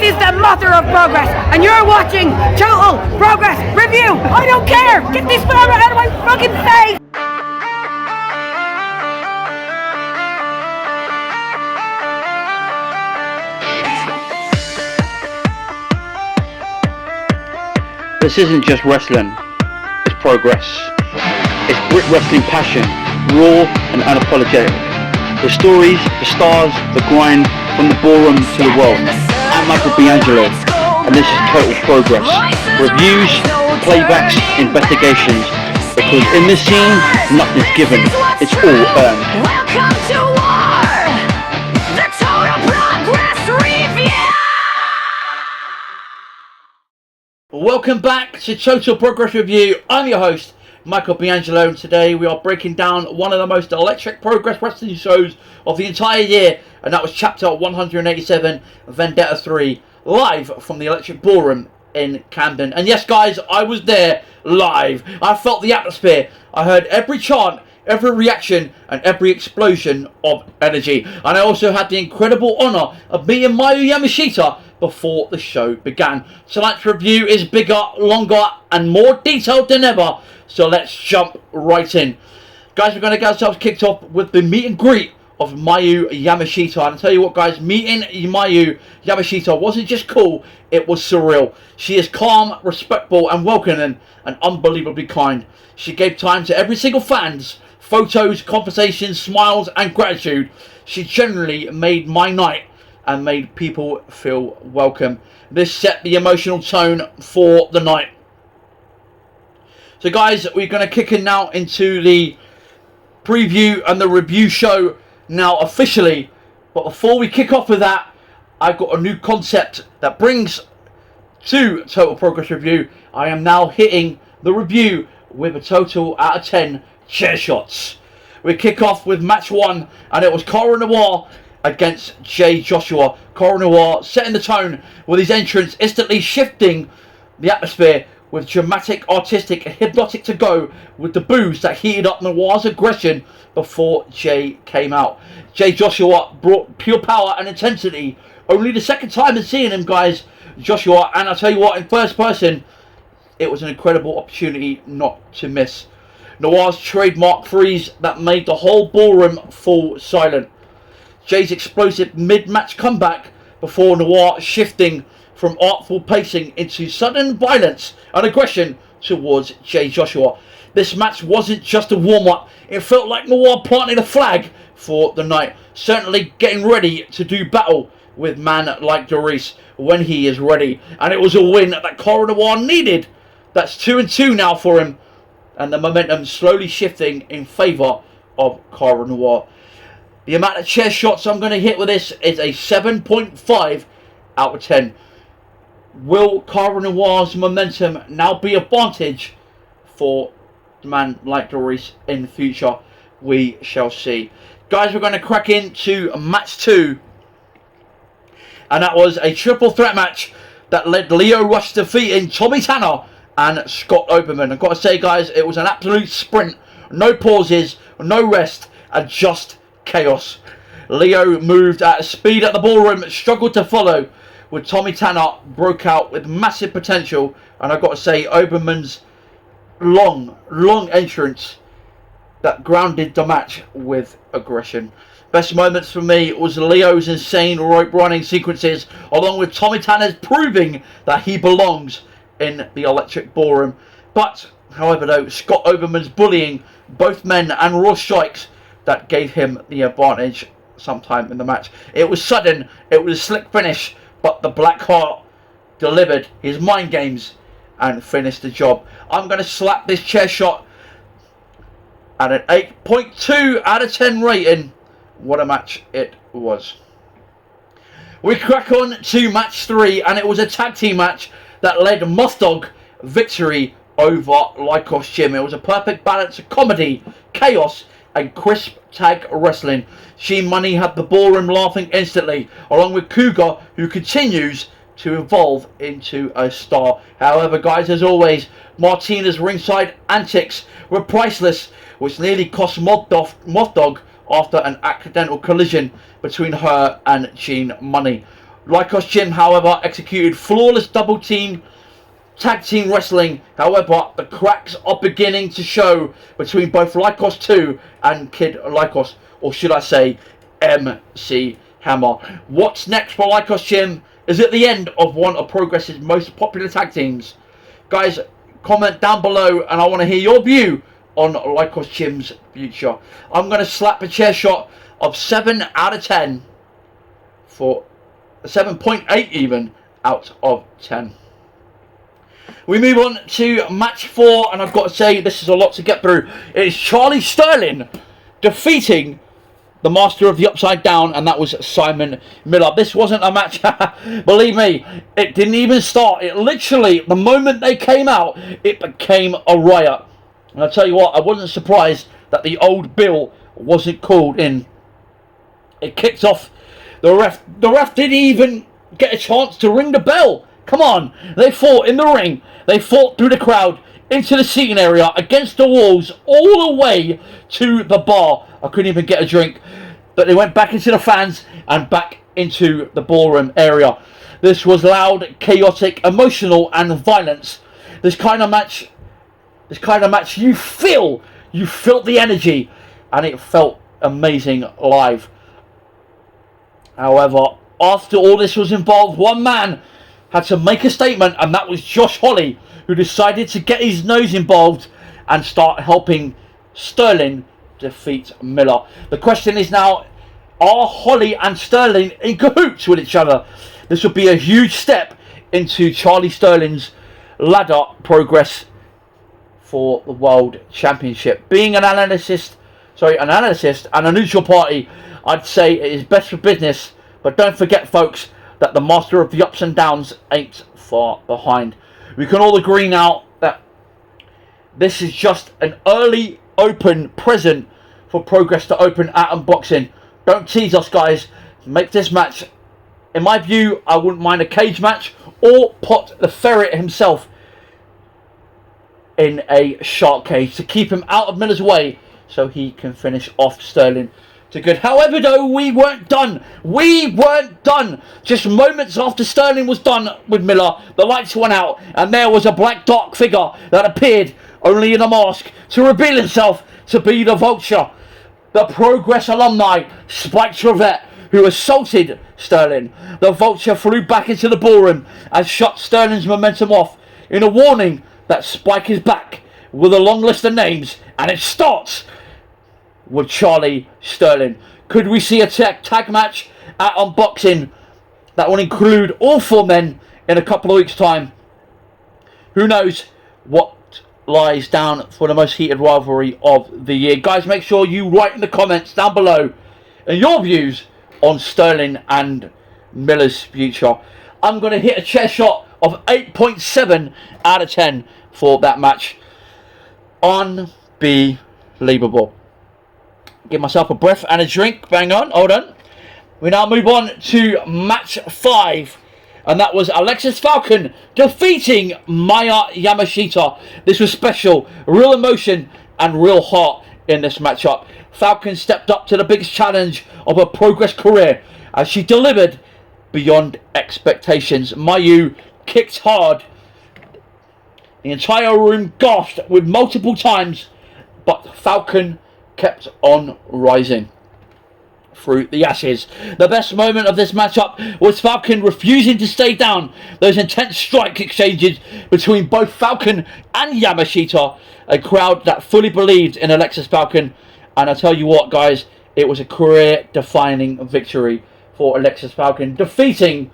is the mother of progress, and you're watching Total Progress Review. I don't care. Get this camera out of my fucking face. This isn't just wrestling, it's progress. It's Brit wrestling passion, raw and unapologetic. The stories, the stars, the grind, from the ballroom to the world. I'm Michael D'Angelo, and this is Total Progress. Reviews, playbacks, investigations. Because in this scene, nothing's given, it's all earned. Welcome to War! The Total Progress Review! Welcome back to Total Progress Review. I'm your host, Michael D'Angelo, and today we are breaking down one of the most electric progress wrestling shows of the entire year, and that was Chapter 187, Vendetta 3, live from the Electric Ballroom in Camden. And yes, guys, I was there live. I felt the atmosphere. I heard every chant, every reaction, and every explosion of energy. And I also had the incredible honour of meeting Miyu Yamashita before the show began. Tonight's review is bigger, longer, and more detailed than ever. So let's jump right in. Guys, we're going to get ourselves kicked off with the meet and greet of Miyu Yamashita. And I'll tell you what, guys, meeting Miyu Yamashita wasn't just cool, it was surreal. She is calm, respectful, and welcoming, and unbelievably kind. She gave time to every single fan's photos, conversations, smiles, and gratitude. She generally made my night and made people feel welcome. This set the emotional tone for the night. So guys, we're going to kick in now into the preview and the review show now officially. But before we kick off with that, I've got a new concept that brings to Total Progress Review. I am now hitting the review with a total out of 10 chair shots. We kick off with match 1, and it was Noir against Jay Joshua. Noir setting the tone with his entrance, instantly shifting the atmosphere with dramatic, artistic, and hypnotic to go with the boos that heated up Noir's aggression before Jay came out. Jay Joshua brought pure power and intensity. Only the second time in seeing him, guys, Joshua, and I'll tell you what, in first person, it was an incredible opportunity not to miss. Noir's trademark freeze that made the whole ballroom fall silent. Jay's explosive mid-match comeback before Noir shifting from artful pacing into sudden violence and aggression towards Jay Joshua. This match wasn't just a warm-up, it felt like Noir planting a flag for the night, certainly getting ready to do battle with man like Doris when he is ready. And it was a win that Noir needed. That's 2-2 now for him, and the momentum slowly shifting in favour of Noir. The amount of chair shots I'm going to hit with this is a 7.5 out of 10. Will Noir's momentum now be advantage for the man like Doris in the future? We shall see. Guys, we're going to crack into match 2. And that was a triple threat match that led Lio Rush defeating Tommy Tanner and Scott Oberman. I've got to say, guys, it was an absolute sprint. No pauses, no rest, and just chaos. Leo moved at speed at the ballroom, struggled to follow, with Tommy Tanner broke out with massive potential, and I've got to say, Oberman's long entrance that grounded the match with aggression. Best moments for me was Leo's insane rope running sequences, along with Tommy Tanner's proving that he belongs in the Electric Ballroom. But, however though, Scott Oberman's bullying both men and raw strikes that gave him the advantage sometime in the match. It was sudden, it was a slick finish, but the Black Heart delivered his mind games and finished the job. I'm going to slap this chair shot at an 8.2 out of 10 rating. What a match it was. We crack on to match 3, and it was a tag team match that led Moth Dog victory over Lycos Jim. It was a perfect balance of comedy, chaos, and crisp tag wrestling. G-Money had the ballroom laughing instantly, along with Cougar, who continues to evolve into a star. However, guys, as always, Martina's ringside antics were priceless, which nearly cost Moth Dog after an accidental collision between her and G-Money. Lycos Jim, however, executed flawless double team tag team wrestling. However, the cracks are beginning to show between both Lycos 2 and Kid Lycos, or should I say MC Hammer. What's next for Lycos Jim is at the end of one of Progress's most popular tag teams. Guys, comment down below and I want to hear your view on Lycos Jim's future. I'm going to slap a chair shot of 7 out of 10 for 7.8 even out of 10. We move on to match 4, and I've got to say this is a lot to get through. It is Charlie Sterling defeating the Master of the Upside Down, and that was Simon Miller. This wasn't a match, believe me, it didn't even start. It literally, the moment they came out, it became a riot. And I'll tell you what, I wasn't surprised that the old Bill wasn't called in. It kicked off. The ref didn't even get a chance to ring the bell. Come on, they fought in the ring. They fought through the crowd, into the seating area, against the walls, all the way to the bar. I couldn't even get a drink. But they went back into the fans and back into the ballroom area. This was loud, chaotic, emotional, and violence. This kind of match, you felt the energy, and it felt amazing live. However, after all this was involved, one man had to make a statement, and that was Josh Holly, who decided to get his nose involved and start helping Sterling defeat Miller. The question is now, are Holly and Sterling in cahoots with each other? This would be a huge step into Charlie Sterling's ladder progress for the World Championship. Being an analyst and a neutral party, I'd say it is best for business, but don't forget, folks, that the Master of the Ups and Downs ain't far behind. We can all agree now that this is just an early open present for Progress to open at unboxing. Don't tease us, guys. Make this match, in my view, I wouldn't mind a cage match, or put the Ferret himself in a shark cage to keep him out of Miller's way so he can finish off Sterling to good. However, though, we weren't done. Just moments after Sterling was done with Miller, the lights went out, and there was a black dark figure that appeared only in a mask to reveal himself to be the Vulture, the Progress alumni, Spike Trevette, who assaulted Sterling. The Vulture flew back into the ballroom and shut Sterling's momentum off in a warning that Spike is back with a long list of names, and it starts with Charlie Sterling. Could we see a tag match at unboxing that will include all 4 men in a couple of weeks' time? Who knows what lies down for the most heated rivalry of the year. Guys, make sure you write in the comments down below your views on Sterling and Miller's future. I'm going to hit a chair shot of 8.7 out of 10 for that match. Unbelievable. Give myself a breath and a drink. Bang on, hold on. We now move on to match 5, and that was Alexis Falcon defeating Miyu Yamashita. This was special, real emotion and real heart in this matchup. Falcon stepped up to the biggest challenge of her Progress career as she delivered beyond expectations. Miyu kicked hard. The entire room gasped with multiple times, but Falcon kept on rising through the ashes. The best moment of this matchup was Falcon refusing to stay down. Those intense strike exchanges between both Falcon and Yamashita, a crowd that fully believed in Alexis Falcon. And I tell you what, guys, it was a career-defining victory for Alexis Falcon, defeating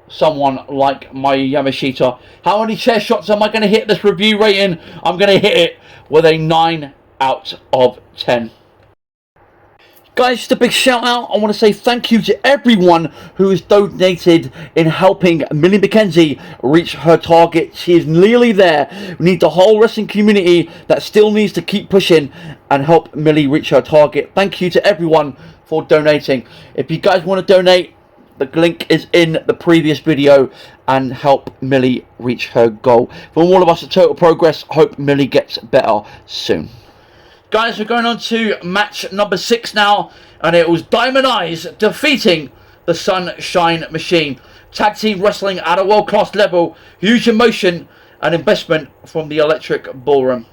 someone like Miyu Yamashita. How many chair shots am I going to hit this review rating? I'm going to hit it with a 9 out of 10. Guys, just a big shout out. I want to say thank you to everyone who has donated in helping Millie McKenzie reach her target. She is nearly there. We need the whole wrestling community that still needs to keep pushing and help Millie reach her target. Thank you to everyone for donating. If you guys want to donate, the link is in the previous video, and help Millie reach her goal. From all of us at Total Progress, hope Millie gets better soon. Guys, we're going on to match number 6 now, and it was Diamond Eyes defeating the Sunshine Machine. Tag team wrestling at a world-class level. Huge emotion and investment from the Electric Ballroom.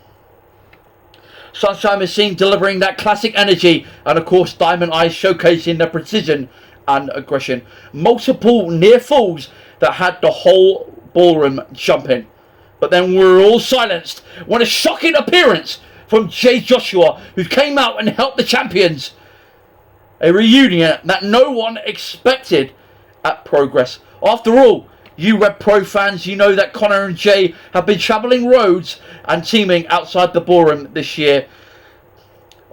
Sunshine Machine delivering that classic energy, and of course Diamond Eyes showcasing their precision and aggression. Multiple near falls that had the whole ballroom jumping. But then we were all silenced when a shocking appearance from Jay Joshua, who came out and helped the champions. A reunion that no one expected at Progress. After all, you Red Pro fans, you know that Connor and Jay have been travelling roads and teaming outside the ballroom this year.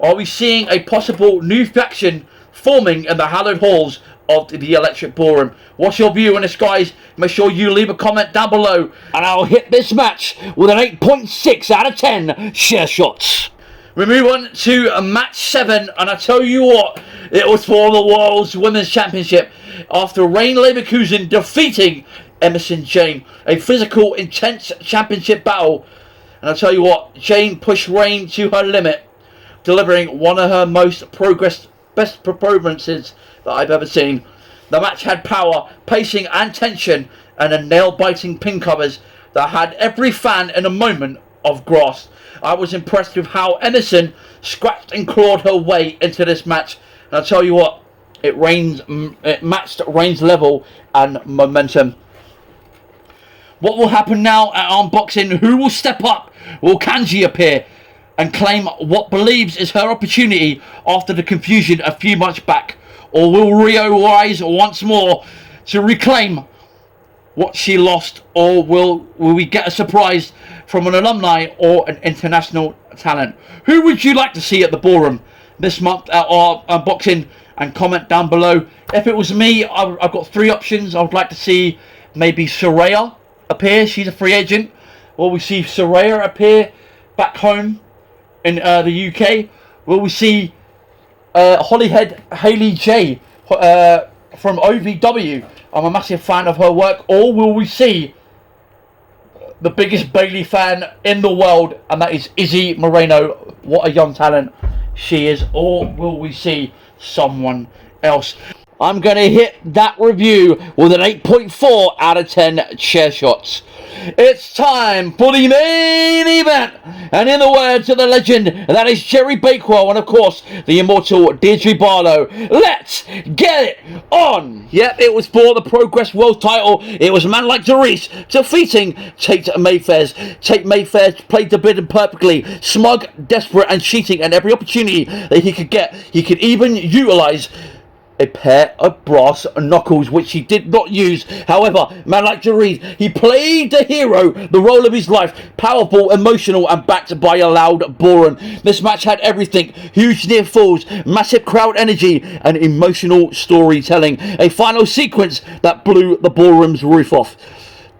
Are we seeing a possible new faction forming in the hallowed halls of the Electric Ballroom? What's your view on this, guys? Make sure you leave a comment down below, and I'll hit this match with an 8.6 out of 10 share shots. We move on to match 7, and I tell you what, it was for the World's Women's Championship. After Rain Leverkusen defeating Emerson Jane, a physical, intense championship battle, and I tell you what, Jane pushed Rain to her limit, delivering one of her best performances that I've ever seen. The match had power, pacing and tension, and a nail-biting pin covers that had every fan in a moment of grasp. I was impressed with how Emerson scratched and clawed her way into this match, and I tell you what, it matched Rain's level and momentum. What will happen now at Unboxing? Who will step up? Will Kanji appear and claim what believes is her opportunity after the confusion a few months back? Or will Rio rise once more to reclaim what she lost? Or will we get a surprise from an alumni or an international talent? Who would you like to see at the ballroom this month at our Unboxing? And comment down below. If it was me, I've got 3 options. I would like to see maybe Saraya appear. She's a free agent. Will we see Saraya appear back home in the UK? Will we see Hollyhead Haley J from OVW? I'm a massive fan of her work. Or will we see the biggest Bayley fan in the world, and that is Izzy Moreno? What a young talent she is. Or will we see someone else? I'm going to hit that review with an 8.4 out of 10 chair shots. It's time for the main event, and in the words of the legend, that is Jerry Bakewell, and of course the immortal Deirdre Barlow. Let's get it on. Yep, it was for the Progress World title. It was a man like Doris defeating Tate Mayfair. Tate Mayfair played the bid perfectly, smug, desperate, and cheating at every opportunity that he could get. He could even utilize a pair of brass knuckles, which he did not use. However, man like Jareen, he played the hero, the role of his life, powerful, emotional, and backed by a loud ballroom. This match had everything: huge near falls, massive crowd energy, and emotional storytelling. A final sequence that blew the ballroom's roof off.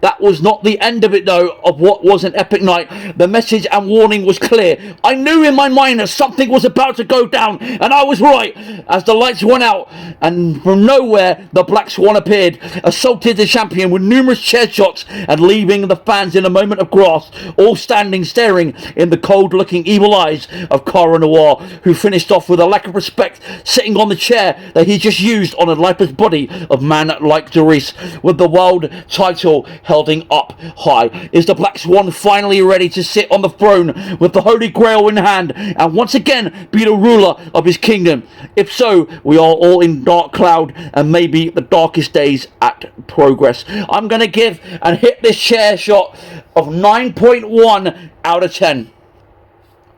That was not the end of it, though, of what was an epic night. The message and warning was clear. I knew in my mind that something was about to go down, and I was right. As the lights went out, and from nowhere, the Black Swan appeared, assaulted the champion with numerous chair shots, and leaving the fans in a moment of grasp, all standing, staring in the cold-looking evil eyes of Cara Noir, who finished off with a lack of respect, sitting on the chair that he just used on a lifeless body of man like Doris, with the world title holding up high. Is the Black Swan finally ready to sit on the throne with the Holy Grail in hand and once again be the ruler of his kingdom? If so, we are all in dark cloud and maybe the darkest days at Progress. I'm going to give and hit this chair shot of 9.1 out of 10.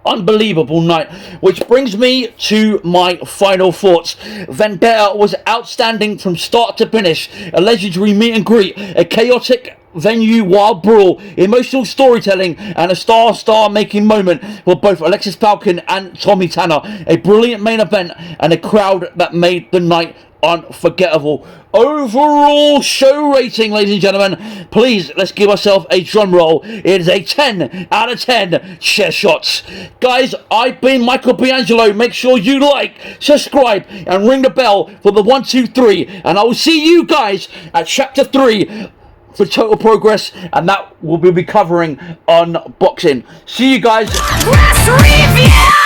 Unbelievable night, which brings me to my final thoughts. Vendetta was outstanding from start to finish. A legendary meet and greet, a chaotic venue wild brawl, emotional storytelling, and a star making moment for both Alexis Falcon and Tommy Tanner. A brilliant main event and a crowd that made the night unforgettable. Overall show rating, ladies and gentlemen, please let's give ourselves a drum roll. It is a 10 out of 10 chair shots. Guys, I've been Michael Piangelo. Make sure you like, subscribe, and ring the bell for the 1, 2, 3, and I will see you guys at chapter 3 for Total Progress, and that will be covering unboxing. See you guys. Review!